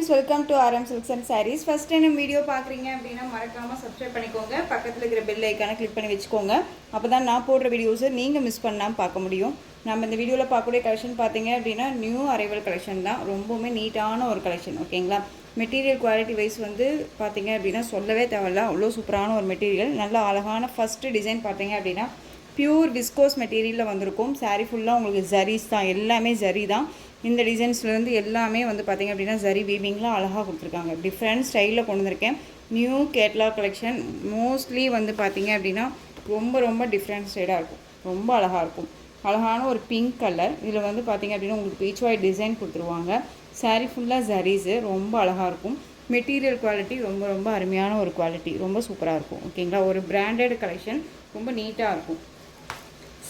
Friends, welcome to RM Silks and Sarees. First time video பார்க்குறீங்க அப்படின்னா மறக்காமல் subscribe பண்ணிக்கோங்க. பக்கத்தில் இருக்கிற பெல் ஐக்கானை கிளிக் பண்ணி வச்சுக்கோங்க. அப்போ தான் நான் போடுற வீடியோஸை நீங்கள் மிஸ் பண்ணாமல் பார்க்க முடியும். நம்ம இந்த வீடியோவில் பார்க்கக்கூடிய கலெக்ஷன் பார்த்தீங்க அப்படின்னா நியூ அரைவல் கலெக்ஷன் தான். ரொம்பவுமே நீட்டான ஒரு கலெக்ஷன். ஓகேங்களா? மெட்டீரியல் குவாலிட்டி வைஸ் வந்து பார்த்தீங்க அப்படின்னா சொல்லவே தேவையில்ல, அவ்வளோ சூப்பரான ஒரு மெட்டீரியல். நல்ல அழகான ஃபஸ்ட்டு டிசைன் பார்த்தீங்க அப்படின்னா பியூர் விஸ்கோஸ் மெட்டீரியலில் வந்திருக்கும். சாரீ ஃபுல்லாக உங்களுக்கு ஜரீஸ் தான், எல்லாமே ஜரி தான். இந்த டிசைன்ஸ்லேருந்து எல்லாமே வந்து பார்த்திங்க அப்படின்னா ஜரி வீவிங்லாம் அழகாக கொடுத்துருக்காங்க. டிஃப்ரெண்ட் ஸ்டைலில் கொண்டு வந்திருக்கேன். New catalogue collection. மோஸ்ட்லி வந்து பார்த்திங்க அப்படின்னா ரொம்ப ரொம்ப டிஃப்ரெண்ட் ஸ்டைலாக இருக்கும், ரொம்ப அழகாக இருக்கும். அழகான ஒரு பிங்க் கலர். இதில் வந்து பார்த்திங்க அப்படின்னா உங்களுக்கு பீச் ஒயிட் டிசைன் கொடுத்துருவாங்க. சாரீ ஃபுல்லாக ஜரீஸு, ரொம்ப அழகாக இருக்கும். மெட்டீரியல் குவாலிட்டி ரொம்ப ரொம்ப அருமையான ஒரு குவாலிட்டி, ரொம்ப சூப்பராக இருக்கும். ஓகேங்களா? ஒரு பிராண்டட் கலெக்ஷன், ரொம்ப நீட்டாக இருக்கும்.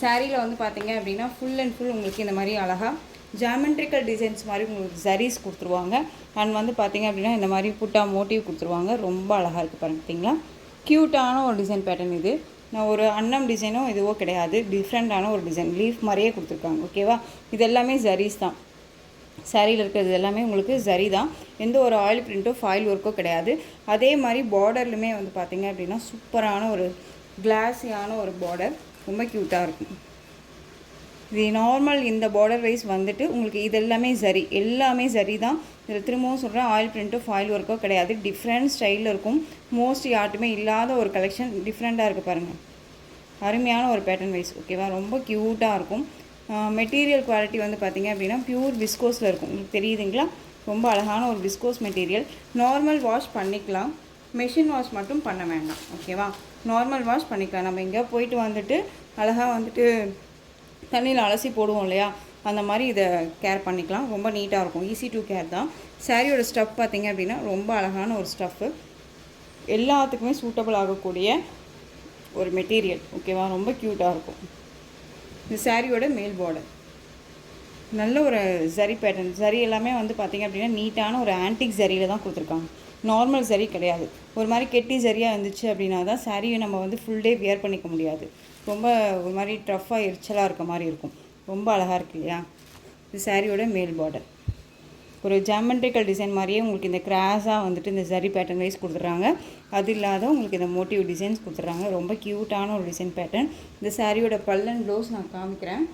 சாரியில் வந்து பார்த்திங்க அப்படின்னா ஃபுல் அண்ட் ஃபுல் உங்களுக்கு இந்த மாதிரி அழகாக ஜாமெண்ட்ரிக்கல் டிசைன்ஸ் மாதிரி உங்களுக்கு ஜரீஸ் கொடுத்துருவாங்க. அண்ட் வந்து பார்த்திங்க அப்படின்னா இந்த மாதிரி புட்டா மோட்டிவ் கொடுத்துருவாங்க. ரொம்ப அழகாக இருக்குது பாருங்க. பார்த்தீங்களா? க்யூட்டான ஒரு டிசைன் பேட்டர்ன் இது. நான் ஒரு அன்னம் டிசைனோ இதுவோ கிடையாது, டிஃப்ரெண்ட்டான ஒரு டிசைன் லீஃப் மாதிரியே கொடுத்துருக்காங்க. ஓகேவா? இது எல்லாமே ஜரீஸ் தான். சாரியில் இருக்கிறது எல்லாமே உங்களுக்கு ஜரி தான். எந்த ஒரு ஆயில் பிரிண்ட்டோ ஃபாயில் ஒர்க்கோ கிடையாது. அதே மாதிரி பார்டர்லுமே வந்து பார்த்திங்க அப்படின்னா சூப்பரான ஒரு கிளாஸியான ஒரு பார்டர், ரொம்ப க்யூட்டாக இருக்கும். இது நார்மல் இந்த பார்டர் வைஸ் வந்துட்டு உங்களுக்கு இது எல்லாமே ஜரி, எல்லாமே ஜரி தான். இதில் திரும்பவும் சொல்கிறேன், ஆயில் பிரிண்ட்டோ ஃபாயில் ஒர்க்கோ கிடையாது. டிஃப்ரெண்ட் ஸ்டைலில் இருக்கும். மோஸ்ட் யார்ட்டுமே இல்லாத ஒரு கலெக்ஷன், டிஃப்ரெண்ட்டாக இருக்குது பாருங்கள். அருமையான ஒரு பேட்டர்ன் வைஸ். ஓகேவா? ரொம்ப க்யூட்டாக இருக்கும். மெட்டீரியல் குவாலிட்டி வந்து பார்த்திங்க அப்படின்னா பியூர் விஸ்கோஸில் இருக்கும். உங்களுக்கு தெரியுதுங்களா? ரொம்ப அழகான ஒரு விஸ்கோஸ் மெட்டீரியல். நார்மல் வாஷ் பண்ணிக்கலாம், மெஷின் வாஷ் மட்டும் பண்ண வேண்டாம். ஓகேவா? நார்மல் வாஷ் பண்ணிக்கலாம். நம்ம எங்கேயா போயிட்டு வந்துட்டு அழகாக வந்துட்டு தண்ணியில் அலசி போடுவோம் இல்லையா, அந்த மாதிரி இதை கேர் பண்ணிக்கலாம். ரொம்ப நீட்டாக இருக்கும். ஈஸி டு கேர் தான். சாரியோட ஸ்டஃப் பார்த்திங்க அப்படின்னா ரொம்ப அழகான ஒரு ஸ்டஃப்பு, எல்லாத்துக்குமே சூட்டபிள் ஆகக்கூடிய ஒரு மெட்டீரியல். ஓகேவா? ரொம்ப க்யூட்டாக இருக்கும். இந்த சாரியோட மேல் பார்டர் நல்ல ஒரு ஜரி பேட்டர்ன். ஜரி எல்லாமே வந்து பார்த்திங்க அப்படின்னா நீட்டான ஒரு ஆன்டிக் ஜரியில் தான் கொடுத்துருக்காங்க. நார்மல் ஜரி கிடையாது. ஒரு மாதிரி கெட்டி ஜரியாக இருந்துச்சு அப்படின்னா தான் சாரியை நம்ம வந்து ஃபுல் டே வியர் பண்ணிக்க முடியாது. ரொம்ப ஒரு மாதிரி டஃப்பாக எரிச்சலாக இருக்க மாதிரி இருக்கும். ரொம்ப அழகாக இருக்கு இல்லையா? இது சாரியோட மேல் பார்டர். ஒரு ஜாமெண்ட்ரிக்கல் டிசைன் மாதிரியே உங்களுக்கு இந்த கிராஸாக வந்துட்டு இந்த ஜரி பேட்டர்ன் வைஸ் கொடுத்துட்றாங்க. அது இல்லாத உங்களுக்கு இந்த மோட்டிவ் டிசைன்ஸ் கொடுத்துட்றாங்க. ரொம்ப க்யூட்டான ஒரு டிசைன் பேட்டர்ன். இந்த சாரியோட பல்லன் ப்ளவுஸ் நான் காமிக்கிறேன்.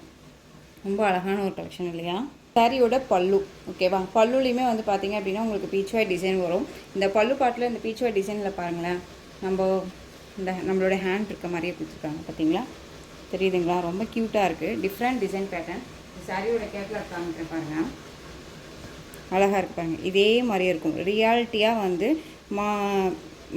ரொம்ப அழகான ஒரு கலெக்ஷன் இல்லையா? சாரியோட பல்லு. ஓகேவா? பல்லுலேயுமே வந்து பார்த்திங்க அப்படின்னா உங்களுக்கு பீச் ஒயிட் டிசைன் வரும். இந்த பல்லு பாட்டில் இந்த பீச் ஒயிட் டிசைனில் பாருங்களேன், நம்மளோட ஹேண்ட் இருக்க மாதிரியே கொடுத்துருக்காங்க. பார்த்தீங்களா? தெரியுதுங்களா? ரொம்ப க்யூட்டாக இருக்குது. Different design pattern. இந்த சாரியோட கேட்லாக் காமிக்கிறேன் பாருங்கள். அழகாக இருக்குது பாருங்கள். இதே மாதிரியே இருக்கும். ரியாலிட்டியாக வந்து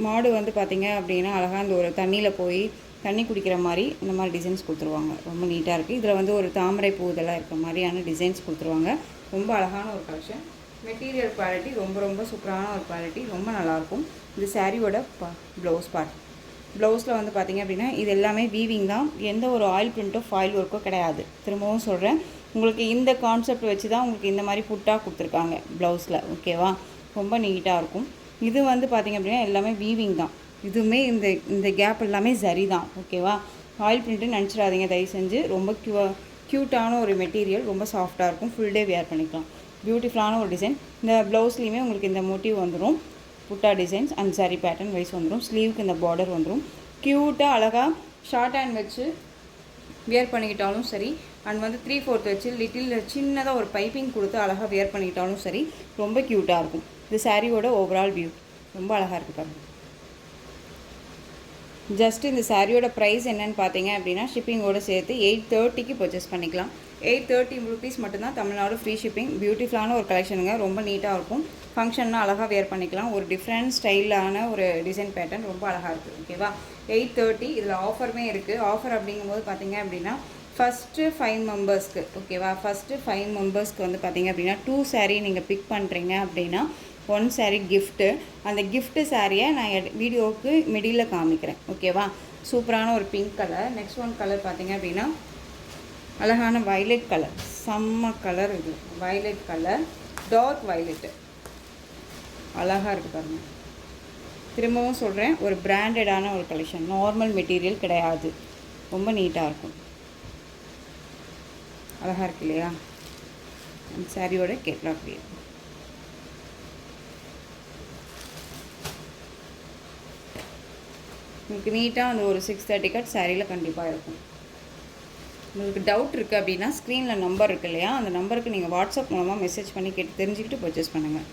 மாடு வந்து பார்த்திங்க அப்படின்னா அழகாக அந்த ஒரு தண்ணியில் போய் தண்ணி குடிக்கிற மாதிரி இந்த மாதிரி டிசைன்ஸ் கொடுத்துருவாங்க. ரொம்ப நீட்டாக இருக்குது. இதில் வந்து ஒரு தாமரை பூ இதெல்லாம் இருக்க மாதிரியான டிசைன்ஸ் கொடுத்துருவாங்க. ரொம்ப அழகான ஒரு கலெக்ஷன். மெட்டீரியல் குவாலிட்டி ரொம்ப ரொம்ப சூப்பரான ஒரு குவாலிட்டி, ரொம்ப நல்லாயிருக்கும். இந்த சாரியோட ப்ளவுஸ் பார்ட். ப்ளவுஸில் வந்து பார்த்திங்க அப்படின்னா இது எல்லாமே வீவிங் தான். எந்த ஒரு ஆயில் பிரிண்ட்டோ ஃபாயில் ஒர்க்கோ கிடையாது. திரும்பவும் சொல்கிறேன், உங்களுக்கு இந்த கான்செப்ட் வச்சு தான் உங்களுக்கு இந்த மாதிரி புட்டாக கொடுத்துருக்காங்க ப்ளவுஸில். ஓகேவா? ரொம்ப நீட்டாக இருக்கும். இது வந்து பார்த்திங்க அப்படின்னா எல்லாமே வீவிங் தான். இதுவுமே இந்த கேப் எல்லாமே சரி தான். ஓகேவா? ஆயில் பிரிண்ட்டுன்னு நினச்சிடாதீங்க தயவு செஞ்சு. ரொம்ப க்யூட்டான ஒரு மெட்டீரியல், ரொம்ப சாஃப்டாக இருக்கும். ஃபுல் டே வியர் பண்ணிக்கலாம். பியூட்டிஃபுல்லான ஒரு டிசைன். இந்த ப்ளவுஸ்லேயுமே உங்களுக்கு இந்த மோட்டிவ் வந்துடும், butta designs and sari pattern wise வந்துடும். ஸ்லீவுக்கு இந்த பார்டர் வந்துடும். க்யூட்டாக அழகாக ஷார்ட் ஹேண்ட் வச்சு வியர் பண்ணிக்கிட்டாலும் சரி, அண்ட் வந்து 3/4 வச்சு லிட்டில் சின்னதாக ஒரு பைப்பிங் கொடுத்து அழகாக வியர் பண்ணிக்கிட்டாலும் சரி, ரொம்ப க்யூட்டாக இருக்கும். இது சாரியோட ஓவரால் வியூ. ரொம்ப அழகாக இருக்குது பாருங்கள். ஜஸ்ட் இந்த சாரியோட ப்ரைஸ் என்னென்னு பார்த்தீங்க அப்படின்னா ஷிப்பிங்கோடு சேர்த்து 830க்கு பர்ச்சேஸ் பண்ணிக்கலாம். 830 rupees மட்டும்தான். Tamil Nadu free shipping. பியூட்டிஃபுல்லான ஒரு கலெக்ஷனுங்க. ரொம்ப நீட்டாக இருக்கும். ஃபங்க்ஷன்னா அழகாக வேர் பண்ணிக்கலாம். ஒரு டிஃப்ரெண்ட் ஸ்டைலான ஒரு டிசைன் பேட்டர்ன், ரொம்ப அழகாக இருக்குது. ஓகேவா? 830. இதில் ஆஃபருமே இருக்குது. ஆஃபர் அப்படிங்கும்போது பார்த்தீங்க அப்படின்னா ஃபஸ்ட்டு 5 மெம்பர்ஸ்க்கு. ஓகேவா? ஃபஸ்ட்டு 5 மெம்பர்ஸ்க்கு வந்து பார்த்திங்க அப்படின்னா 2 saree நீங்கள் பிக் பண்ணுறீங்க அப்படின்னா 1 saree கிஃப்ட்டு. அந்த கிஃப்ட்டு சாரியை நான் வீடியோவுக்கு மிடில் காமிக்கிறேன். ஓகேவா? சூப்பரான ஒரு pink colour. Next one colour பார்த்திங்க அப்படின்னா அழகான வயலட் கலர். செம்ம கலர் இது. Violet colour, dark violet. அழகாக இருக்குது பாருங்கள். திரும்பவும் சொல்கிறேன், ஒரு பிராண்டடான ஒரு கலெக்ஷன். நார்மல் மெட்டீரியல் கிடையாது. ரொம்ப நீட்டாக இருக்கும். அழகாக இருக்கு இல்லையா? சாரியோட கேட்லாக் வியூ. உங்களுக்கு நீட்டாக அந்த ஒரு 630 கட் சாரியில் கண்டிப்பாக இருக்கும். உங்களுக்கு டவுட் இருக்குது அப்படின்னா ஸ்க்ரீனில் நம்பர் இருக்குது இல்லையா, அந்த நம்பருக்கு நீங்கள் வாட்ஸ்அப் மூலமாக மெசேஜ் பண்ணி கேட்டு தெரிஞ்சுக்கிட்டு பர்ச்சேஸ் பண்ணுங்கள்.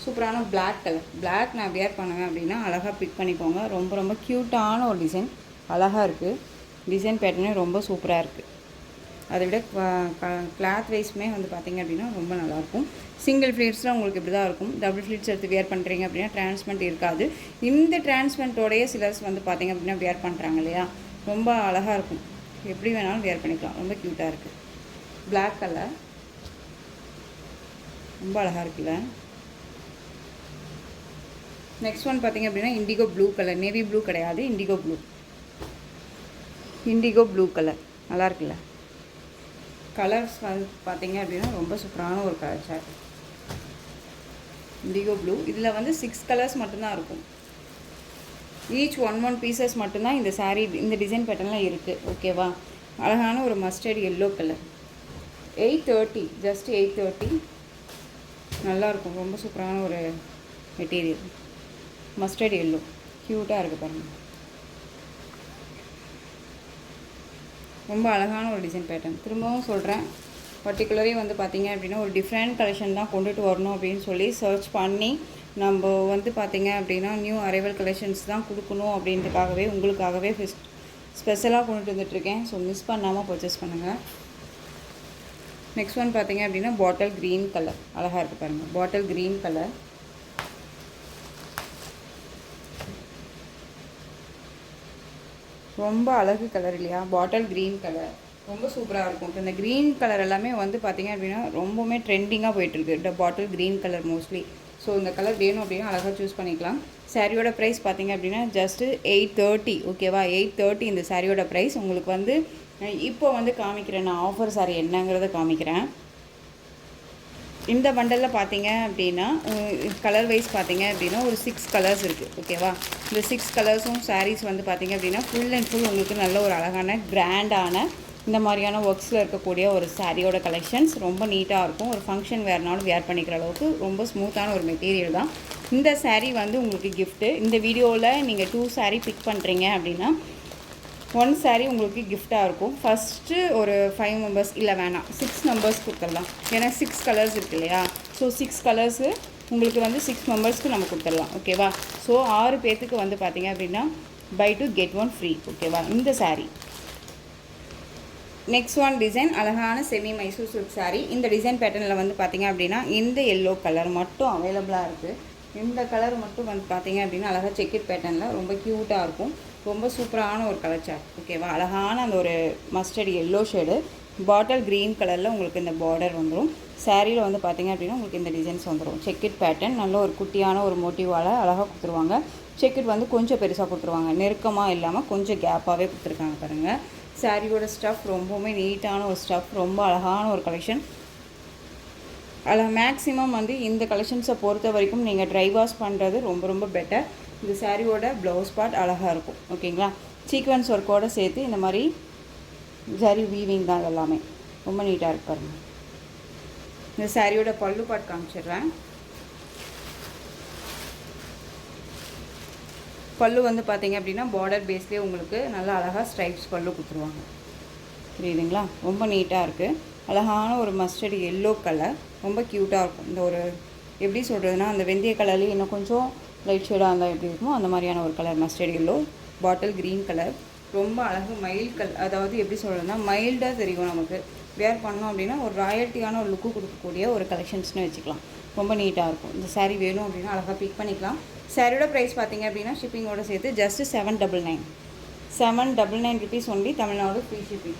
சூப்பரான பிளாக் கலர். பிளாக் நான் வியர் பண்ணுவேன் அப்படின்னா அழகாக பிக் பண்ணிக்கோங்க. ரொம்ப ரொம்ப க்யூட்டான ஒரு டிசைன், அழகாக இருக்குது. டிசைன் பேட்டர்னே ரொம்ப சூப்பராக இருக்குது. அதை விட கிளாத் வைஸ்மே வந்து பார்த்திங்க அப்படின்னா ரொம்ப நல்லாயிருக்கும். சிங்கிள் ஃப்ளீட்ஸில் உங்களுக்கு இப்படி தான் இருக்கும். டபுள் ஃப்ளீட்ஸ் எடுத்து வியர் பண்ணுறீங்க அப்படின்னா டிரான்ஸ்மெண்ட் இருக்காது. இந்த டிரான்ஸ்மெண்ட்டோடைய சிலர்ஸ் வந்து பார்த்திங்க அப்படின்னா வியர் பண்ணுறாங்க இல்லையா, ரொம்ப அழகாக இருக்கும். எப்படி வேணாலும் வியர் பண்ணிக்கலாம். ரொம்ப க்யூட்டாக இருக்குது. பிளாக் கலர் ரொம்ப அழகாக இருக்குல்ல. நெக்ஸ்ட் ஒன் பார்த்திங்க அப்படின்னா indigo blue colour. Navy blue கிடையாது, indigo blue. Indigo blue colour நல்லா இருக்குல்ல. கலர்ஸ் வந்து பார்த்திங்க அப்படின்னா ரொம்ப சூப்பரான ஒரு கலர் சார்ட். Indigo blue. இதில் வந்து 6 கலர்ஸ் மட்டும்தான் இருக்கும். ஈச் ஒன் பீசஸ் மட்டும்தான் இந்த சாரீ இந்த டிசைன் பேட்டர்னில் இருக்குது. ஓகேவா. அழகான ஒரு மஸ்டர்ட் எல்லோ கலர். 830, ஜஸ்ட் 830. நல்லாயிருக்கும். ரொம்ப சூப்பரான ஒரு மெட்டீரியல். மஸ்டர்ட் எல்லோ க்யூட்டாக இருக்குது பாருங்கள். ரொம்ப அழகான ஒரு டிசைன் பேட்டர்ன். திரும்பவும் சொல்கிறேன், பர்டிகுலரே வந்து பார்த்திங்க அப்படின்னா ஒரு டிஃப்ரெண்ட் கலெக்ஷன் தான் கொண்டுட்டு வரணும் அப்படின்னு சொல்லி சர்ச் பண்ணி நம்ம வந்து பார்த்திங்க அப்படின்னா நியூ அரைவல் கலெக்ஷன்ஸ் தான் கொடுக்கணும் அப்படின்றதுக்காகவே உங்களுக்காகவே ஸ்பெஷலாக கொண்டுட்டு வந்துட்டுருக்கேன். ஸோ மிஸ் பண்ணாமல் பர்ச்சேஸ் பண்ணுங்கள். நெக்ஸ்ட் ஒன் பார்த்திங்க அப்படின்னா பாட்டில் க்ரீன் கலர். அழகாக இருக்குது பாருங்கள். பாட்டில் க்ரீன் கலர் ரொம்ப அழகு கலர் இல்லையா. பாட்டில் க்ரீன் கலர் ரொம்ப சூப்பராக இருக்கும். இப்போ இந்த க்ரீன் கலர் எல்லாமே வந்து பார்த்திங்க அப்படின்னா ரொம்பவுமே ட்ரெண்டிங்காக போயிட்டுருக்கு. பாட்டில் க்ரீன் கலர் மோஸ்ட்லி. ஸோ இந்த கலர் வேணும் அப்படின்னா அழகாக சூஸ் பண்ணிக்கலாம். சாரியோட ப்ரைஸ் பார்த்திங்க அப்படின்னா ஜஸ்ட்டு 830. ஓகேவா. 830 இந்த சாரியோட ப்ரைஸ். உங்களுக்கு வந்து இப்போ வந்து காமிக்கிறேன் நான் ஆஃபர் சாரி என்னங்கிறத காமிக்கிறேன். இந்த பண்டலில் பார்த்தீங்க அப்படின்னா கலர் வைஸ் பார்த்தீங்க அப்படின்னா ஒரு 6 கலர்ஸ் இருக்குது. ஓகேவா. இந்த 6 கலர்ஸும் சாரீஸ் வந்து பார்த்திங்க அப்படின்னா ஃபுல் அண்ட் ஃபுல் உங்களுக்கு நல்ல ஒரு அழகான கிராண்டான இந்த மாதிரியான ஒர்க்ஸில் இருக்கக்கூடிய ஒரு சாரியோட கலெக்ஷன்ஸ். ரொம்ப நீட்டாக இருக்கும். ஒரு ஃபங்க்ஷன் வேறுனாலும் வேர் பண்ணிக்கிற அளவுக்கு ரொம்ப ஸ்மூத்தான ஒரு மெட்டீரியல் தான். இந்த சாரீ வந்து உங்களுக்கு கிஃப்ட்டு. இந்த வீடியோவில் நீங்கள் 2 சாரீ பிக் பண்ணுறீங்க அப்படின்னா 1 சாரீ உங்களுக்கு கிஃப்டாக இருக்கும். ஃபஸ்ட்டு ஒரு 5 மெம்பர்ஸ் இல்லை வேணாம் 6 மெம்பர்ஸ் கொடுத்துடலாம். ஏன்னா 6 கலர்ஸ் இருக்குது இல்லையா. ஸோ 6 கலர்ஸு உங்களுக்கு வந்து 6 மெம்பர்ஸ்க்கு நம்ம கொடுத்துடலாம். ஓகேவா. ஸோ 6 பேர்த்துக்கு வந்து பார்த்திங்க அப்படின்னா பை 2 get 1 ஃப்ரீ. ஓகேவா. இந்த சாரீ. நெக்ஸ்ட் ஒன் டிசைன் அழகான செமி மைசூர் சில்க் சாரீ. இந்த டிசைன் பேட்டர்னில் வந்து பார்த்திங்க அப்படின்னா இந்த எல்லோ கலர் மட்டும் அவைலபிளாக இருக்குது. இந்த கலர் மட்டும் வந்து பார்த்திங்க அப்படின்னா அழகாக செக்கெட் பேட்டர்னில் ரொம்ப க்யூட்டாக இருக்கும். ரொம்ப சூப்பரான ஒரு கலர் சார்ட். ஓகேவா. அழகான அந்த ஒரு மஸ்டர்ட் எல்லோ ஷேடு பாட்டில் க்ரீன் கலரில் உங்களுக்கு இந்த பார்டர் வந்துடும். சாரியில் வந்து பார்த்திங்க அப்படின்னா உங்களுக்கு இந்த டிசைன்ஸ் வந்துடும். செக்கெட் பேட்டர்ன் நல்ல ஒரு குட்டியான ஒரு மோட்டிவால் அழகாக கொடுத்துருவாங்க. செக்கெட் வந்து கொஞ்சம் பெருசாக கொடுத்துருவாங்க. நெருக்கமாக இல்லாமல் கொஞ்சம் கேப்பாகவே கொடுத்துருக்காங்க பாருங்கள். சாரியோட ஸ்டஃப் ரொம்பவுமே நீட்டான ஒரு ஸ்டஃப். ரொம்ப அழகான ஒரு கலெக்ஷன். மேக்ஸிமம் வந்து இந்த கலெக்ஷன்ஸை பொறுத்த வரைக்கும் நீங்கள் ட்ரை வாஷ் பண்ணுறது ரொம்ப ரொம்ப பெட்டர். இந்த சாரியோட ப்ளவுஸ் பார்ட் அழகாக இருக்கும். ஓகேங்களா. சீக்வன்ஸ் ஒர்க்கோடு சேர்த்து இந்த மாதிரி ஜரி வீவிங் தான் எல்லாமே. ரொம்ப நீட்டாக இருக்கு பாருங்கள். இந்த சாரியோட பல்லு பார்ட் காமிச்சிடுறேன். பல்லு வந்து பார்த்திங்க அப்படின்னா பார்டர் பேஸ்லேயே உங்களுக்கு நல்லா அழகாக ஸ்ட்ரைப்ஸ் பல்லு கொடுத்துருவாங்க. புரியுதுங்களா. ரொம்ப நீட்டாக இருக்குது. அழகான ஒரு மஸ்டர்ட் எல்லோ கலர் ரொம்ப க்யூட்டாக இருக்கும். இந்த ஒரு எப்படி சொல்கிறதுனா அந்த வெந்தய கலர்லேயே இன்னும் கொஞ்சம் லைட் ஷேடாக இருந்தால் எப்படி இருக்குமோ அந்த மாதிரியான ஒரு கலர் மஸ்டர்ட் எல்லோ. பாட்டில் க்ரீன் கலர் ரொம்ப அழகு மைல்டு கலர். அதாவது எப்படி சொல்கிறதுனா மைல்டாக தெரியும் நமக்கு. வேர் பண்ணோம் அப்படின்னா ஒரு ராயல்ட்டியான ஒரு லுக்கு கொடுக்கக்கூடிய ஒரு கலெக்ஷன்ஸ்னு வச்சுக்கலாம். ரொம்ப நீட்டாக இருக்கும். இந்த சாரீ வேணும் அப்படின்னா அழகாக பிக் பண்ணிக்கலாம். சாரியோட ப்ரைஸ் பார்த்திங்க அப்படின்னா ஷிப்பிங்கோடு சேர்த்து just 799. 799 rupees only. Tamil Nadu free shipping.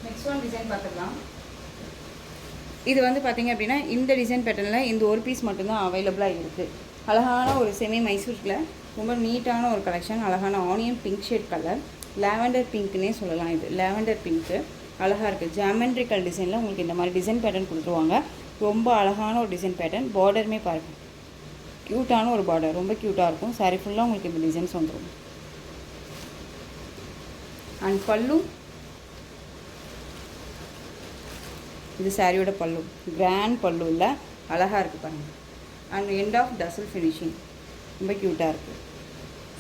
Next one design பார்த்துக்கலாம். இது வந்து பார்த்திங்க அப்படின்னா இந்த டிசைன் பேட்டர்னில் இந்த ஒரு பீஸ் மட்டும்தான் அவைலபிளாக இருக்குது. அழகான ஒரு செமி மைசூரில் ரொம்ப நீட்டான ஒரு கலெக்ஷன். அழகான onion pink shade colour. Lavender பிங்க்னே சொல்லலாம். இது லாவெண்டர் பிங்க்கு அழகாக இருக்குது. ஜாமெண்ட்ரிக்கல் டிசைனில் உங்களுக்கு இந்த மாதிரி டிசைன் பேட்டர்ன் கொடுத்துருவாங்க. ரொம்ப அழகான ஒரு டிசைன் பேட்டர்ன். பார்டருமே பாருங்கள் க்யூட்டான ஒரு பார்டர். ரொம்ப க்யூட்டாக இருக்கும். சாரி ஃபுல்லாக உங்களுக்கு இந்த டிசைன்ஸ் வந்துடும். அண்ட் பல்லு இது சாரியோட பல்லு. கிராண்ட் பல்லு இல்லை அழகாக இருக்குது பாருங்கள். அண்ட் எண்ட் ஆஃப் டசல் ஃபினிஷிங் ரொம்ப க்யூட்டாக இருக்குது.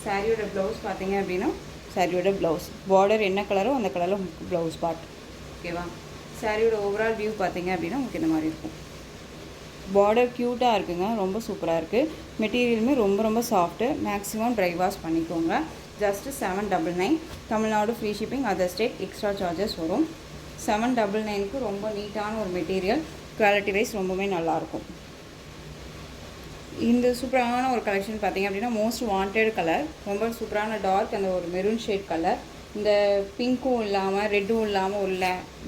சாரியோட ப்ளவுஸ் பார்த்தீங்க அப்படின்னா சாரியோட ப்ளவுஸ் பார்டர் என்ன கலரோ அந்த கலரில் உங்களுக்கு ப்ளவுஸ் பார்ட். ஓகேவா? சாரியோட ஓவரால் வியூ பார்த்தீங்க அப்படின்னா உங்களுக்கு இந்த மாதிரி இருக்கும். பார்டர் க்யூட்டாக இருக்குங்க, ரொம்ப சூப்பராக இருக்குது. மெட்டீரியலுமே ரொம்ப ரொம்ப சாஃப்ட்டு. மேக்ஸிமம் ட்ரை வாஷ் பண்ணிக்கோங்க. Just 799. Tamil Nadu free shipping, other state extra charges வரும். 799க்கு ரொம்ப நீட்டான ஒரு மெட்டீரியல், குவாலிட்டி வைஸ் ரொம்பவே நல்லாயிருக்கும். இந்த சூப்பரான ஒரு கலெக்ஷன் பார்த்தீங்க அப்படின்னா மோஸ்ட் வாண்டட் கலர், ரொம்ப சூப்பரான டார்க் அந்த ஒரு மெரூன் ஷேட் கலர். இந்த பிங்க்கும் இல்லாமல் ரெட்டும் இல்லாமல் உள்ள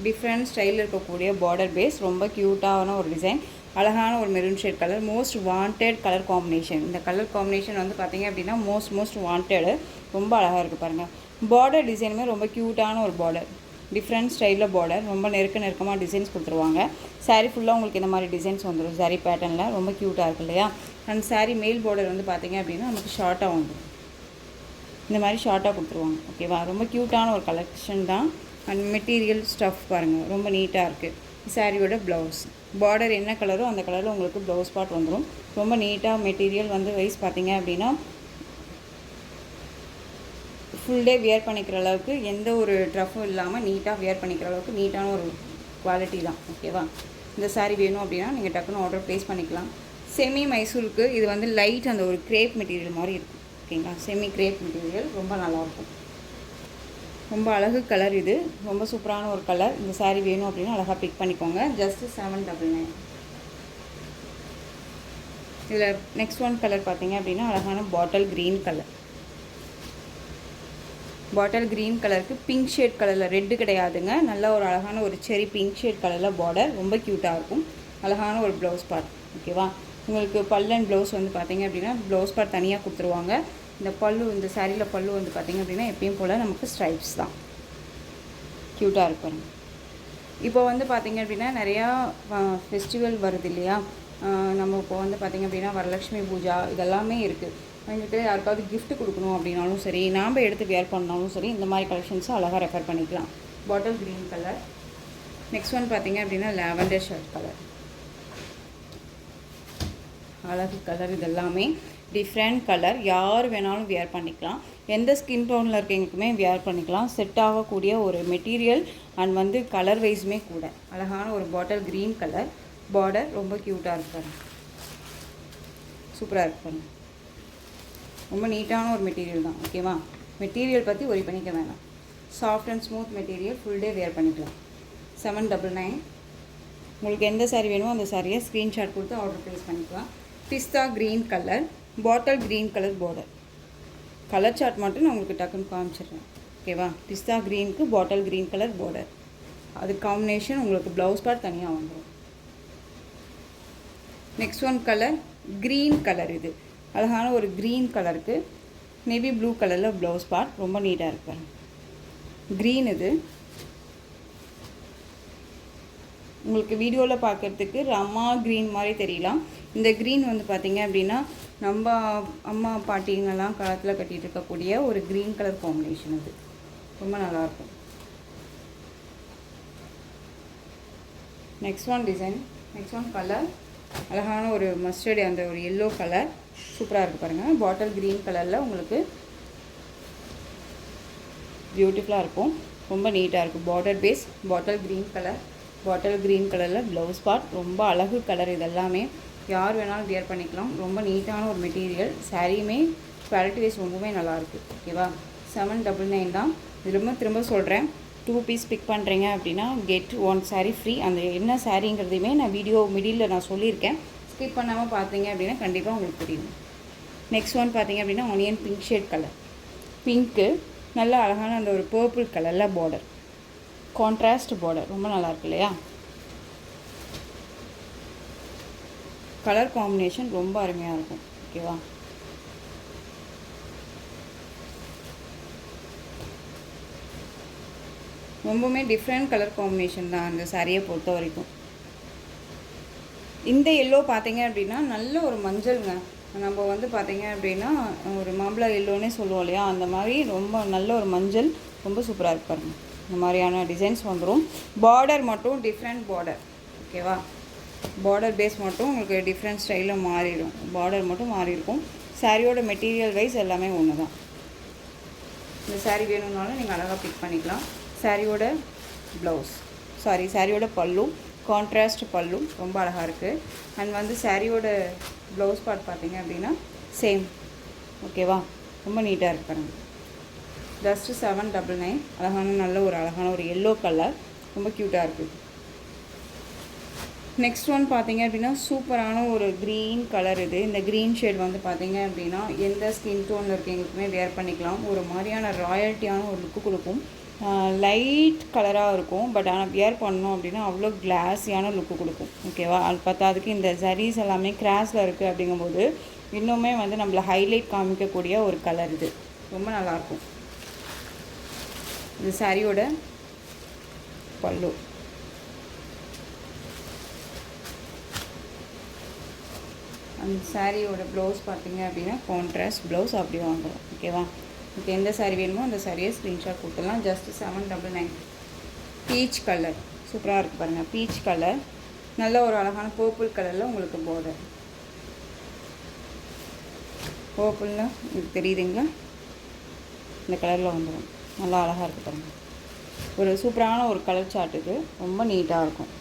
டிஃப்ரெண்ட் ஸ்டைலில் இருக்கக்கூடிய பார்டர் பேஸ், ரொம்ப க்யூட்டான ஒரு டிசைன், அழகான ஒரு maroon shade colour, most wanted colour combination. இந்த கலர் காம்பினேஷன் வந்து பார்த்திங்க அப்படின்னா மோஸ்ட் வாண்டடு, ரொம்ப அழகாக இருக்குது பாருங்கள். பார்டர் டிசைனுமே ரொம்ப க்யூட்டான ஒரு பார்டர், டிஃப்ரெண்ட் ஸ்டைலில் பார்டர், ரொம்ப நெருக்கமாக டிசைன்ஸ் கொடுத்துருவாங்க. சாரீ ஃபுல்லாக உங்களுக்கு இந்த மாதிரி டிசைன்ஸ் வந்துடும். சாரீ பேட்டர்னில் ரொம்ப க்யூட்டாக இருக்குது இல்லையா? அண்ட் சாரீ மேல் பார்டர் வந்து பார்த்திங்க அப்படின்னா நமக்கு ஷார்ட்டாக வந்துடும், இந்த மாதிரி ஷார்ட்டாக கொடுத்துருவாங்க. ஓகேவா? ரொம்ப க்யூட்டான ஒரு கலெக்ஷன் தான். அண்ட் மெட்டீரியல் ஸ்டஃப் பாருங்கள், ரொம்ப நீட்டாக இருக்குது. சாரியோட ப்ளவுஸ் பார்டர் என்ன கலரோ அந்த கலரில் உங்களுக்கு ப்ளவுஸ் பார்ட் வந்துடும். ரொம்ப நீட்டாக மெட்டீரியல் வந்து வைஸ் பார்த்தீங்க அப்படின்னா ஃபுல் டே வியர் பண்ணிக்கிற அளவுக்கு எந்த ஒரு ட்ரஃப்பும் இல்லாமல் நீட்டாக வியர் பண்ணிக்கிற அளவுக்கு நீட்டான ஒரு குவாலிட்டி தான். ஓகேவா? இந்த சாரீ வேணும் அப்படின்னா நீங்கள் டக்குன்னு ஆர்டர் ப்ளேஸ் பண்ணிக்கலாம். செமி மைசூருக்கு இது வந்து லைட் அந்த ஒரு கிரேப் மெட்டீரியல் மாதிரி இருக்கும். ஓகேங்களா? செமி கிரேப் மெட்டீரியல் ரொம்ப நல்லாயிருக்கும். ரொம்ப அழகு கலர், இது ரொம்ப சூப்பரான ஒரு கலர். இந்த சாரீ வேணும் அப்படின்னா அழகாக பிக் பண்ணிக்கோங்க. ஜஸ்ட்டு 799. இதில் நெக்ஸ்ட் ஒன் கலர் பார்த்தீங்க அப்படின்னா அழகான பாட்டில் க்ரீன் கலர். பாட்டில் க்ரீன் கலருக்கு பிங்க் ஷேட் கலரில், ரெட்டு கிடையாதுங்க, நல்ல ஒரு அழகான ஒரு செரி பிங்க் ஷேட் கலரில் பார்டர், ரொம்ப க்யூட்டாக இருக்கும். அழகான ஒரு ப்ளவுஸ் பார்ட். ஓகேவா? உங்களுக்கு பல் அண்ட் ப்ளவுஸ் வந்து பார்த்திங்க அப்படின்னா ப்ளவுஸ் பார்ட் தனியாக கொடுத்துருவாங்க. இந்த பல்லு, இந்த சாரியில் பல்லு வந்து பார்த்திங்க அப்படின்னா எப்பயும் போல் நமக்கு ஸ்ட்ரைப்ஸ் தான், க்யூட்டாக இருக்கும். இப்போ வந்து பார்த்திங்க அப்படின்னா நிறையா ஃபெஸ்டிவல் வருது இல்லையா? நம்ம இப்போ வந்து பார்த்திங்க அப்படின்னா வரலட்சுமி பூஜா இதெல்லாமே இருக்குது. அவங்களுக்கு யாருக்காவது கிஃப்ட் கொடுக்கணும் அப்படின்னாலும் சரி, நாம் எடுத்து வியர் பண்ணாலும் சரி, இந்த மாதிரி கலெக்ஷன்ஸை அழகாக ரெஃபர் பண்ணிக்கலாம். பாட்டில் க்ரீன் கலர். நெக்ஸ்ட் ஒன் பார்த்திங்க அப்படின்னா லாவெண்டர் ஷர்ட் கலர், அழகு கலர். இதெல்லாமே டிஃப்ரெண்ட் கலர், யார் வேணாலும் வியர் பண்ணிக்கலாம். எந்த ஸ்கின் டோனில் இருக்கவங்களுக்குமே வியர் பண்ணிக்கலாம். செட் ஆகக்கூடிய ஒரு மெட்டீரியல் அண்ட் வந்து கலர் வைஸுமே கூட. அழகான ஒரு பாட்டில் க்ரீன் கலர் பார்டர், ரொம்ப க்யூட்டாக இருப்பாரு, சூப்பராக இருப்பாரு. ரொம்ப நீட்டான ஒரு மெட்டீரியல் தான். ஓகேவா? மெட்டீரியல் பற்றி ஒரி பண்ணிக்க வேணாம். Soft and smooth material, full day wear பண்ணிக்கலாம். 799. உங்களுக்கு எந்த சாரீ வேணுமோ அந்த சாரியை ஸ்க்ரீன்ஷாட் கொடுத்து ஆர்டர் ப்ளேஸ் பண்ணிக்கலாம். பிஸ்தா green colour, bottle green colour border. Colour chart மட்டும் நான் உங்களுக்கு டக்குன்னு காமிச்சிடுறேன். ஓகேவா? பிஸ்தா க்ரீனுக்கு பாட்டில் க்ரீன் கலர் பார்டர், அது காம்பினேஷன் உங்களுக்கு ப்ளவுஸ் பார்ட் தனியாக வந்துடும். Next one colour green colour. இது அழகான ஒரு க்ரீன் கலருக்கு நேவி ப்ளூ கலரில் ப்ளவுஸ் பார்ட், ரொம்ப நீட்டாக இருப்பாரு. க்ரீன் இது உங்களுக்கு வீடியோவில் பார்க்குறதுக்கு ரமா க்ரீன் மாதிரி தெரியலாம். இந்த க்ரீன் வந்து பார்த்திங்க அப்படின்னா நம்ம அம்மா பாட்டிங்கெல்லாம் காலத்தில் கட்டிகிட்டு இருக்கக்கூடிய ஒரு க்ரீன் கலர் காம்பினேஷன், அது ரொம்ப நல்லாயிருக்கும். Next one design, next one colour, அழகான ஒரு மஸ்டர்டு அந்த ஒரு எல்லோ கலர், சூப்பராக இருக்குது பாருங்கள். பாட்டில் க்ரீன் கலரில் உங்களுக்கு பியூட்டிஃபுல்லாக இருக்கும், ரொம்ப நீட்டாக இருக்கும். Border base bottle green colour, bottle green கலரில் ப்ளவுஸ் பார்ட், ரொம்ப அழகு கலர். இதெல்லாமே யார் வேணாலும் வியர் பண்ணிக்கலாம். ரொம்ப நீட்டான ஒரு மெட்டீரியல், சாரியுமே குவாலிட்டி வைஸ் ரொம்பவே நல்லாயிருக்கு. ஓகேவா? 799 தான். திரும்ப சொல்கிறேன், 2 பீஸ் பிக் பண்ணுறீங்க அப்படின்னா கெட் 1 சாரீ ஃப்ரீ. அந்த என்ன சாரீங்கிறதையுமே நான் வீடியோ மிடில் நான் சொல்லியிருக்கேன், ஸ்கிப் பண்ணாமல் பார்த்தீங்க அப்படின்னா கண்டிப்பாக உங்களுக்கு தெரியும். நெக்ஸ்ட் ஒன் பார்த்தீங்க அப்படின்னா onion pink shade colour, pink நல்ல அழகான அந்த ஒரு பர்பிள் கலரில் பார்டர், கான்ட்ராஸ்ட் பார்டர், ரொம்ப நல்லாயிருக்கு இல்லையா? கலர் காம்பினேஷன் ரொம்ப அருமையாக இருக்கும். ஓகேவா? ரொம்பவுமே டிஃப்ரெண்ட் கலர் காம்பினேஷன் தான் அந்த சாரியை பொறுத்த வரைக்கும். இந்த எல்லோ பார்த்தீங்க அப்படின்னா நல்ல ஒரு மஞ்சள்ங்க. நம்ம வந்து பார்த்தீங்க அப்படின்னா ஒரு மாம்பழ எல்லோன்னே சொல்லுவோம் இல்லையா, அந்த மாதிரி ரொம்ப நல்ல ஒரு மஞ்சள், ரொம்ப சூப்பராக இருப்பாருங்க. இந்த மாதிரியான டிசைன்ஸ் வந்துடும். பார்டர் மட்டும் டிஃப்ரெண்ட் பார்டர். ஓகேவா? பார்டர் பேஸ் மட்டும் உங்களுக்கு டிஃப்ரெண்ட் ஸ்டைலில் மாறிடும், பார்டர் மட்டும் மாறி இருக்கும். சாரியோட மெட்டீரியல் வைஸ் எல்லாமே ஒன்று தான். இந்த saree வேணும்னாலும் நீங்கள் அழகாக பிக் பண்ணிக்கலாம். சாரியோட ப்ளவுஸ் சாரியோட பல்லு கான்ட்ராஸ்ட் பல்லு ரொம்ப அழகாக இருக்குது. அண்ட் வந்து சாரியோட ப்ளவுஸ் பார்ட் பார்த்தீங்க அப்படின்னா சேம். ஓகேவா, ரொம்ப நீட்டாக இருக்கு பாருங்க. ஜஸ்ட்டு 799. அழகான நல்ல ஒரு அழகான ஒரு எல்லோ கலர், ரொம்ப க்யூட்டாக இருக்குது. நெக்ஸ்ட் ஒன் பார்த்தீங்க அப்படின்னா சூப்பரான ஒரு க்ரீன் கலர். இது இந்த க்ரீன் ஷேட் வந்து பார்த்தீங்க அப்படின்னா எந்த ஸ்கின் டோனில் இருக்கவங்களுக்குமே வேர் பண்ணிக்கலாம். ஒரு மாதிரியான ராயல்ட்டியான ஒரு லுக்கு கொடுக்கும். லைட் கலராக இருக்கும், பட் ஆனால் வியர் பண்ணோம் அப்படின்னா அவ்வளோ கிளாஸியான லுக்கு கொடுக்கும். ஓகேவா, அது பார்த்ததுக்கு இந்த ஜரீஸ் எல்லாமே கிராஸில் இருக்குது அப்படிங்கும்போது இன்னுமே வந்து நம்மளை ஹைலைட் காமிக்கக்கூடிய ஒரு கலர். இது ரொம்ப நல்லாயிருக்கும். இந்த சாரியோட பல்லு அந்த சாரியோட ப்ளவுஸ் பார்த்தீங்க அப்படின்னா கான்ட்ராஸ்ட் ப்ளவுஸ் அப்படி வாங்குறோம். ஓகேவா, ஓகே, எந்த சாரீ வேணுமோ அந்த சாரியை ஸ்க்ரீன்ஷாட் கொடுத்துடலாம். ஜஸ்ட் 799. பீச் கலர் சூப்பராக இருக்குது பாருங்கள். பீச் கலர் நல்ல ஒரு அழகான பர்பிள் கலரில் உங்களுக்கு பார்டர். பர்பிள்னா இது தெரியுதுங்களா, இந்த கலரில் வந்துடும். நல்லா அழகாக இருக்குது பாருங்கள். ஒரு சூப்பரான ஒரு கலர் சார்ட். இது ரொம்ப நீட்டாக இருக்கும்.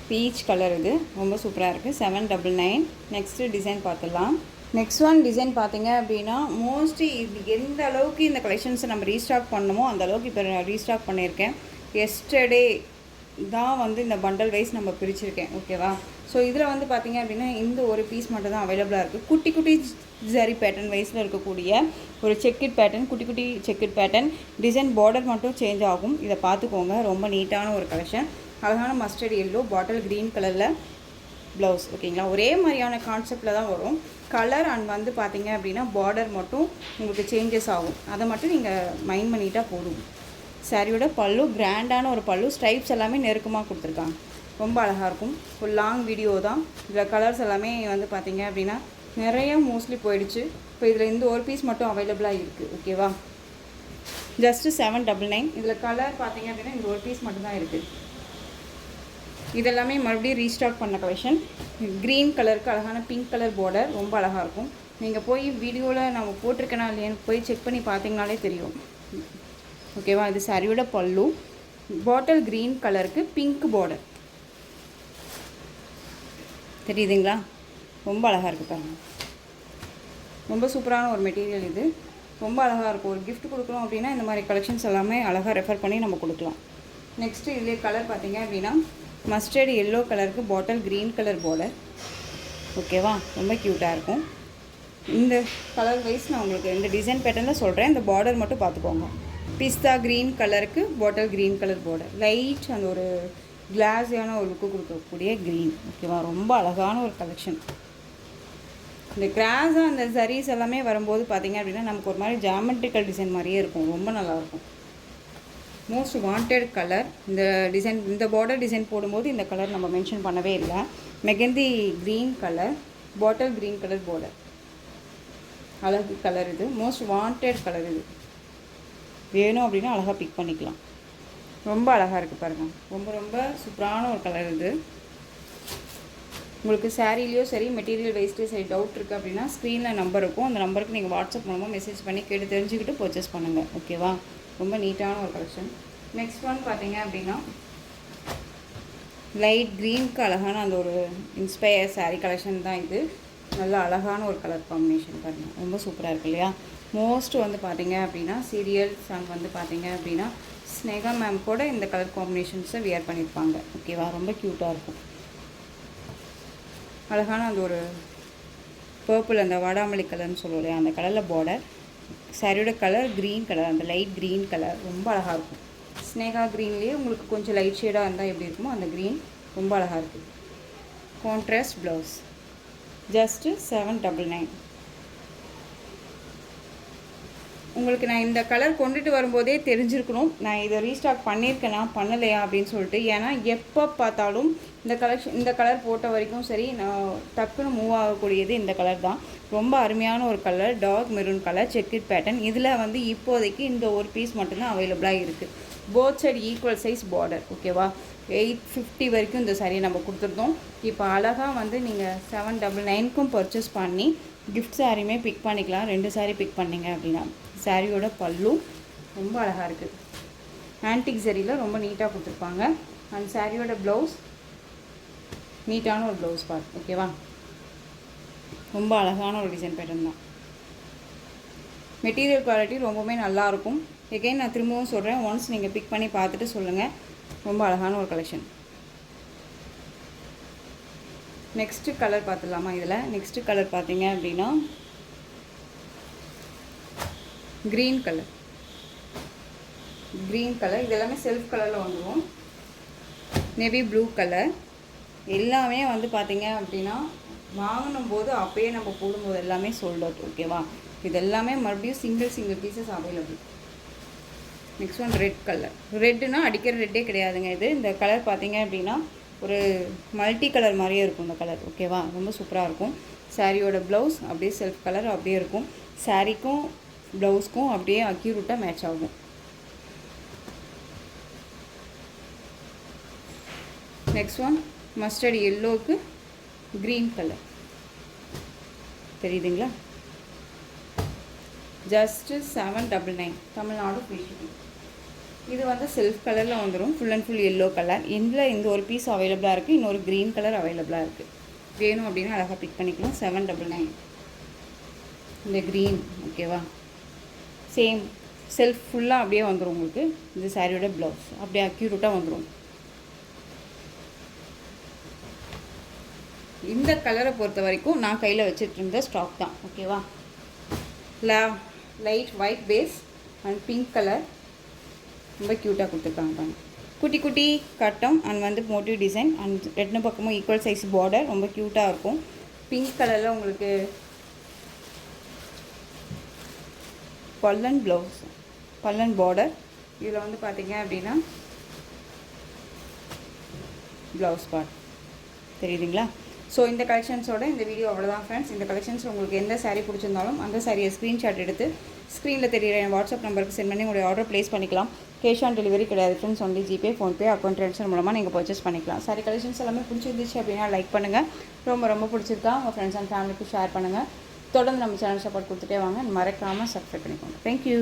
பீச் கலர் இது ரொம்ப சூப்பராக இருக்குது. 799. நெக்ஸ்ட்டு டிசைன் பார்த்துடலாம். நெக்ஸ்ட் ஒன் டிசைன் பார்த்தீங்க அப்படின்னா மோஸ்ட்லி இது எந்த அளவுக்கு இந்த கலெக்ஷன்ஸை நம்ம ரீஸ்டாக் பண்ணணுமோ அந்த அளவுக்கு இப்போ ரீஸ்டாக் பண்ணியிருக்கேன். எஸ்டர்டே தான் வந்து இந்த பண்டல் வைஸ் நம்ம பிரிச்சுருக்கேன். ஓகேவா, ஸோ இதில் வந்து பார்த்தீங்க அப்படின்னா இந்த ஒரு பீஸ் மட்டும் தான் அவைலபிளாக இருக்குது. குட்டி குட்டி ஜரி பேட்டர்ன் வைஸில் இருக்கக்கூடிய ஒரு செக்கிட் பேட்டர்ன், குட்டி குட்டி செக்கிட் பேட்டர்ன் டிசைன். பார்டர் மட்டும் சேஞ்ச் ஆகும். இதை பார்த்துக்கோங்க. ரொம்ப நீட்டான ஒரு கலெக்ஷன். அழகான மஸ்டர்ட் எல்லோ பாட்டில் க்ரீன் கலரில் ப்ளவுஸ். ஓகேங்களா, ஒரே மாதிரியான கான்செப்டில் தான் வரும். கலர் அண்ட் வந்து பார்த்தீங்க அப்படின்னா பார்டர் மட்டும் உங்களுக்கு சேஞ்சஸ் ஆகும். அதை மட்டும் நீங்கள் மைண்ட் பண்ணிட்டால் போதும். சாரியோட பல்லு கிராண்டான ஒரு பல்லு. ஸ்ட்ரைப்ஸ் எல்லாமே நெருக்கமாக கொடுத்துருக்காங்க. ரொம்ப அழகாக இருக்கும். ஒரு லாங் வீடியோ தான். இதில் கலர்ஸ் எல்லாமே வந்து பார்த்தீங்க அப்படின்னா நிறைய மோஸ்ட்லி போயிடுச்சு. இப்போ இதில் இந்த ஒரு பீஸ் மட்டும் அவைலபிளாக இருக்குது. ஓகேவா, ஜஸ்ட்டு 799. இதில் கலர் பார்த்தீங்க அப்படின்னா இந்த ஒரு பீஸ் மட்டும்தான் இருக்குது. இதெல்லாமே மறுபடியும் ரீஸ்டாக் பண்ண கலெக்ஷன். க்ரீன் கலருக்கு அழகான பிங்க் கலர் பார்டர் ரொம்ப அழகாக இருக்கும். நீங்கள் போய் வீடியோவில் நம்ம போட்டிருக்கேனா இல்லையான்னு போய் செக் பண்ணி பார்த்தீங்கனாலே தெரியும். ஓகேவா, இது சாரியோட பல்லு பாட்டில் க்ரீன் கலருக்கு பிங்க் பார்டர் தெரியுதுங்களா, ரொம்ப அழகாக இருக்குது பாருங்கள். ரொம்ப சூப்பரான ஒரு மெட்டீரியல். இது ரொம்ப அழகாக இருக்கும். ஒரு கிஃப்ட் கொடுக்குறோம் அப்படின்னா இந்த மாதிரி கலெக்ஷன்ஸ் எல்லாமே அழகாக ரெஃபர் பண்ணி நம்ம கொடுக்கலாம். நெக்ஸ்ட்டு இதிலே கலர் பார்த்தீங்க அப்படின்னா மஸ்டர்டு எல்லோ கலருக்கு பாட்டில் க்ரீன் கலர் பார்டர். ஓகேவா, ரொம்ப க்யூட்டாக இருக்கும். இந்த கலர் வைஸ் நான் உங்களுக்கு இந்த டிசைன் பேட்டர்னில் சொல்கிறேன். இந்த பார்டர் மட்டும் பார்த்துக்கோங்க. பிஸ்தா க்ரீன் கலருக்கு பாட்டில் க்ரீன் கலர் பார்டர். லைட் அந்த ஒரு கிளாஸியான ஒரு லுக்கு கொடுக்கக்கூடிய க்ரீன். ஓகேவா, ரொம்ப அழகான ஒரு கலெக்ஷன். இந்த கிராஸாக அந்த சரீஸ் எல்லாமே வரும்போது பார்த்திங்க அப்படின்னா நமக்கு ஒரு மாதிரி ஜாமெட்ரிக்கல் டிசைன் மாதிரியே இருக்கும். ரொம்ப நல்லாயிருக்கும். Most wanted colour. இந்த டிசைன் இந்த பார்டர் டிசைன் போடும்போது இந்த கலர் நம்ம மென்ஷன் பண்ணவே இல்லை. Mehndi green colour bottle green colour border. அழகு கலர். இது மோஸ்ட் வாண்டட் கலர். இது வேணும் அப்படின்னா அழகாக பிக் பண்ணிக்கலாம். ரொம்ப அழகாக இருக்குது பாருங்கள். ரொம்ப ரொம்ப சூப்பரான ஒரு கலர். இது உங்களுக்கு சாரீலையோ சரி மெட்டீரியல் வைஸ்லேயோ சரி டவுட் இருக்குது அப்படின்னா ஸ்க்ரீனில் நம்பர் இருக்கும். அந்த நம்பருக்கு நீங்கள் வாட்ஸ்அப் மூலமாக மெசேஜ் பண்ணி கேட்டு தெரிஞ்சுக்கிட்டு பர்ச்சேஸ் பண்ணுங்கள். ஓகேவா, ரொம்ப நீட்டான ஒரு கலெக்ஷன். நெக்ஸ்ட் ஒன் பார்த்தீங்க அப்படின்னா லைட் க்ரீனுக்கு அழகான அந்த ஒரு இன்ஸ்பயர் சாரீ கலெக்ஷன் தான் இது. நல்ல அழகான ஒரு கலர் காம்பினேஷன் பாருங்கள். ரொம்ப சூப்பராக இருக்குது இல்லையா. மோஸ்ட் வந்து பார்த்தீங்க அப்படின்னா சீரியல்ஸ் அண்ட் வந்து பார்த்தீங்க அப்படின்னா ஸ்னேகா மேம் கூட இந்த கலர் காம்பினேஷன்ஸை வியர் பண்ணியிருப்பாங்க. ஓகேவா, ரொம்ப க்யூட்டாக இருக்கும். அழகான அந்த ஒரு பர்பிள் அந்த வாடாமல்லி கலர்னு சொல்லுவோம் இல்லையா, அந்த கலரில் பார்டர். சாரியோட கலர் க்ரீன் கலர், அந்த லைட் க்ரீன் கலர் ரொம்ப அழகாக இருக்கும். ஸ்னேகா க்ரீன்லேயே உங்களுக்கு கொஞ்சம் லைட் ஷேடாக இருந்தால் எப்படி இருக்குமோ அந்த க்ரீன் ரொம்ப அழகாக இருக்குது. Contrast blouse. ஜஸ்ட்டு 799. உங்களுக்கு நான் இந்த கலர் கொண்டுட்டு வரும்போதே தெரிஞ்சிருக்கணும் நான் இதை ரீஸ்டாக் பண்ணியிருக்கேனா பண்ணலையா அப்படின்னு சொல்லிட்டு. ஏன்னா எப்போ பார்த்தாலும் இந்த கலர் போட்ட வரைக்கும் சரி நான் டக்குன்னு மூவ் ஆகக்கூடியது இந்த கலர் தான். ரொம்ப அருமையான ஒரு colour. Dark maroon colour checked pattern. இதில் வந்து இப்போதைக்கு இந்த ஒரு பீஸ் மட்டும்தான் அவைலபிளாக இருக்குது. Both side equal size border. ஓகேவா, 850 வரைக்கும் இந்த சாரியை நம்ம கொடுத்துருந்தோம். இப்போ அழகாக வந்து நீங்கள் 799க்கும் பர்ச்சேஸ் பண்ணி கிஃப்ட் சாரியுமே பிக் பண்ணிக்கலாம். 2 சாரீ பிக் பண்ணிங்க அப்படின்னா சாரியோட பல்லு ரொம்ப அழகாக இருக்குது. ஆன்டிக் சரியில் ரொம்ப நீட்டாக கொடுத்துருப்பாங்க. அண்ட் சாரியோட ப்ளவுஸ் நீட்டான ஒரு ப்ளவுஸ் பார்ட். ஓகேவா, ரொம்ப அழகான ஒரு டிசைன் பேட்டர்ன் தான். மெட்டீரியல் குவாலிட்டி ரொம்பவுமே நல்லாயிருக்கும். எகைன் நான் திரும்பவும் சொல்கிறேன், ஒன்ஸ் நீங்கள் பிக் பண்ணி பார்த்துட்டு சொல்லுங்கள். ரொம்ப அழகான ஒரு கலெக்ஷன். நெக்ஸ்ட்டு கலர் பார்த்துடலாமா? இதில் நெக்ஸ்ட்டு கலர் பார்த்தீங்க அப்படின்னா க்ரீன் கலர். இது எல்லாமே செல்ஃப் கலரில் வந்துடும். Navy blue colour. எல்லாமே வந்து பார்த்தீங்க அப்படின்னா வாங்கணும் போது அப்போயே நம்ம போடும்போது எல்லாமே சோல்ட் அவுட். ஓகேவா, இது எல்லாமே மறுபடியும் single pieces available. Next one red colour. ரெட்டுனா அடிக்கிற ரெட்டே கிடையாதுங்க. இந்த கலர் பார்த்தீங்க அப்படின்னா ஒரு மல்டி கலர் மாதிரியே இருக்கும் இந்த கலர். ஓகேவா, ரொம்ப சூப்பராக இருக்கும். சாரியோட ப்ளவுஸ் அப்படியே செல்ஃப் கலர் அப்படியே இருக்கும். சாரிக்கும் ப்ளவுஸ்க்கும் அப்படியே அக்யூரேட்டாக மேட்ச் ஆகும். Next one mustard எல்லோவுக்கு green colour. தெரியுதுங்களா? Just 799 Tamil Nadu free shipping. இது வந்து செல்ஃப் கலரில் வந்துடும். Full and full yellow colour. இதில் இந்த ஒரு பீஸ் அவைலபிளாக இருக்குது. இன்னொரு க்ரீன் கலர் அவைலபிளாக இருக்குது. வேணும் அப்படின்னா அழகாக பிக் பண்ணிக்கலாம். 799 இந்த க்ரீன். ஓகேவா, சேம் செல்ஃப் ஃபுல்லாக அப்படியே வந்துடும் உங்களுக்கு. இந்த சாரியோட ப்ளவுஸ் அப்படியே அக்யூரேட்டாக வந்துடும். இந்த கலரை பொறுத்த வரைக்கும் நான் கையில் வச்சுட்டு இருந்த ஸ்டாக் தான். ஓகேவா, light white base and pink colour ரொம்ப க்யூட்டாக கொடுத்துருக்காங்க பாருங்க. குட்டி குட்டி கட்டம் அண்ட் வந்து மோட்டிவ் டிசைன் அண்ட் ரெண்டு பக்கமும் ஈக்குவல் சைஸ் பார்டர் ரொம்ப க்யூட்டாக இருக்கும். பிங்க் கலரில் உங்களுக்கு பல்லன் ப்ளவுஸ், பல்லன் பார்டர். இதில் வந்து பார்த்தீங்க அப்படின்னா ப்ளவுஸ் பார்ட் தெரியுதுங்களா? ஸோ இந்த கலெக்ஷன்ஸோட இந்த வீடியோ அவ்வளோதான் ஃப்ரெண்ட்ஸ். இந்த கலெக்ஷன்ஸ் உங்களுக்கு எந்த சாரீ பிடிச்சிருந்தாலும் அந்த சாரியை ஸ்க்ரீன்ஷாட் எடுத்து ஸ்க்ரீனில் தெரியுற என் வாட்ஸ்அப் நம்பருக்கு சென்ட் பண்ணி உங்களுடைய ஆர்டர் ப்ளேஸ் பண்ணிக்கலாம். கேஷ் ஆன் டெலிவரி கிடையாது friends. Only GPay, PhonePe, account transfer மூலமாக நீங்கள் பர்ச்சேஸ் பண்ணிக்கலாம். சாரி கலெக்ஷன்ஸ் எல்லாமே பிடிச்சிருந்துச்சு அப்படின்னா லைக் பண்ணுங்கள். ரொம்ப பிடிச்சிருக்கா உங்கள் ஃப்ரெண்ட்ஸ் அண்ட் ஃபேமிலிக்கு ஷேர் பண்ணுங்கள். தொடர்ந்து நம்ம சேனல் சப்போர்ட் கொடுத்துட்டே வாங்க. மறக்காமல் சப்ஸ்கிரைப் பண்ணிக்கோங்க. தேங்க்யூ.